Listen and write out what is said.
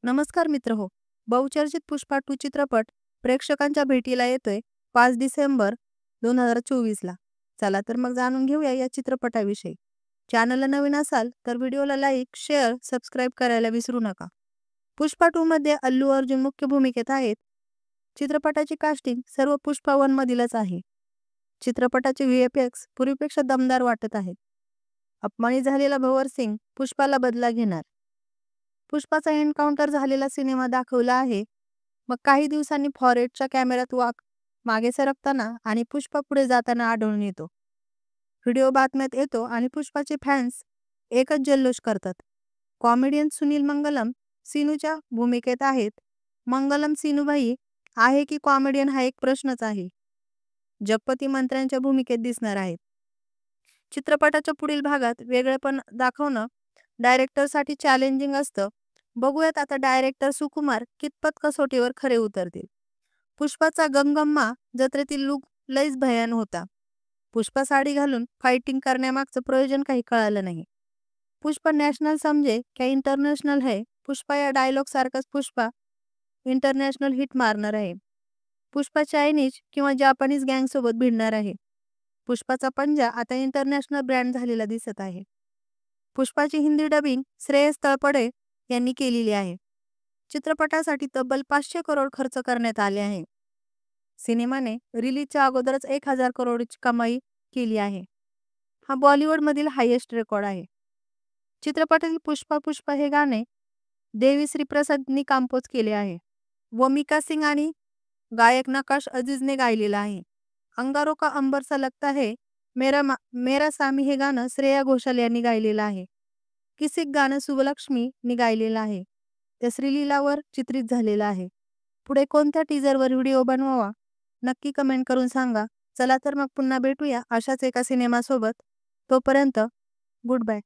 नमस्कार मित्र हो. बहुचर्चित पुष्पा 2 चित्रपट प्रेक्षकांच्या भेटीला येतोय 5 डिसेंबर 2024ला. चला तर मग जाणून घेऊया या चित्रपटाविषयी. चॅनलला नवीन असाल तर व्हिडिओला लाईक, शेअर, सबस्क्राईब करायला विसरू नका. पुष्पा 2 मध्ये अल्लू अर्जुन मुख्य भूमिकेत आहेत. चित्रपटाची कास्टिंग सर्व पुष्पा 1 मधीलच आहे. चित्रपटाचे व्हीएफएक्स पूर्वीपेक्षा दमदार वाटत आहेत. अपमानित झालेला भवर सिंग पुष्पाला बदला घेणार. पुष्पाचा एन्काउंटर झालेला सिनेमा दाखवला आहे. मग काही दिवसांनी फॉरेस्टच्या कॅमेऱ्यात वाघ मागे सरकताना आणि पुष्पा पुढे जाताना आढळून येतो. व्हिडिओ बातम्यात येतो आणि पुष्पाचे फॅन्स एकच जल्लोष करतात. कॉमेडियन सुनील मंगलम सीनूच्या भूमिकेत आहेत. मंगलम सीनूभाई आहे की कॉमेडियन हा एक प्रश्नच आहे. जगपती मंत्र्यांच्या भूमिकेत दिसणार आहेत. चित्रपटाच्या पुढील भागात वेगळेपण दाखवणं डायरेक्टरसाठी चॅलेंजिंग असतं. बघूयात आता डायरेक्टर सुकुमार कितपत कसोटीवर खरे उतरतील. पुष्पाचा गंगम्मा जत्रेतील लूक लईच भयान होता. पुष्पा साडी घालून फायटिंग करण्यामागचं प्रयोजन काही कळालं नाही. पुष्पा नॅशनल समजे क्या इंटरनॅशनल है. पुष्पा या डायलॉग सारखाच पुष्पा इंटरनॅशनल हिट मारणार आहे. पुष्पा चायनीज किंवा जापानीज गँगसोबत भिडणार आहे. पुष्पाचा पंजा आता इंटरनॅशनल ब्रँड झालेला दिसत आहे. पुष्पाची हिंदी डबिंग श्रेयस तळपडे यांनी केलेली आहे. चित्रपटासाठी तब्बल 500 करोड खर्च करण्यात आले आहे. सिनेमाने रिलीजच्या अगोदरच 1000 करोडची कमाई केली आहे. हा बॉलिवूडमधील हायेस्ट रेकॉर्ड आहे. चित्रपटातील पुष्पा पुष्पा हे गाणे देवीश्री प्रसादनी कंपोज केले आहे व मिका सिंग आणि गायक नकाश अजीजने गायलेला आहे. अंगारो का अंबर सा लगता है मेरा सामी हे गाणं श्रेया घोषाल यांनी गायलेलं आहे. किसिक गाणं सुबलक्ष्मीनी गायलेलं आहे. त्या श्रीलीलावर चित्रित झालेलं आहे. पुढे कोणत्या टीजरवर व्हिडिओ बनवावा नक्की कमेंट करून सांगा. चला तर मग पुन्हा भेटूया अशाच एका सिनेमासोबत. तोपर्यंत गुड बाय.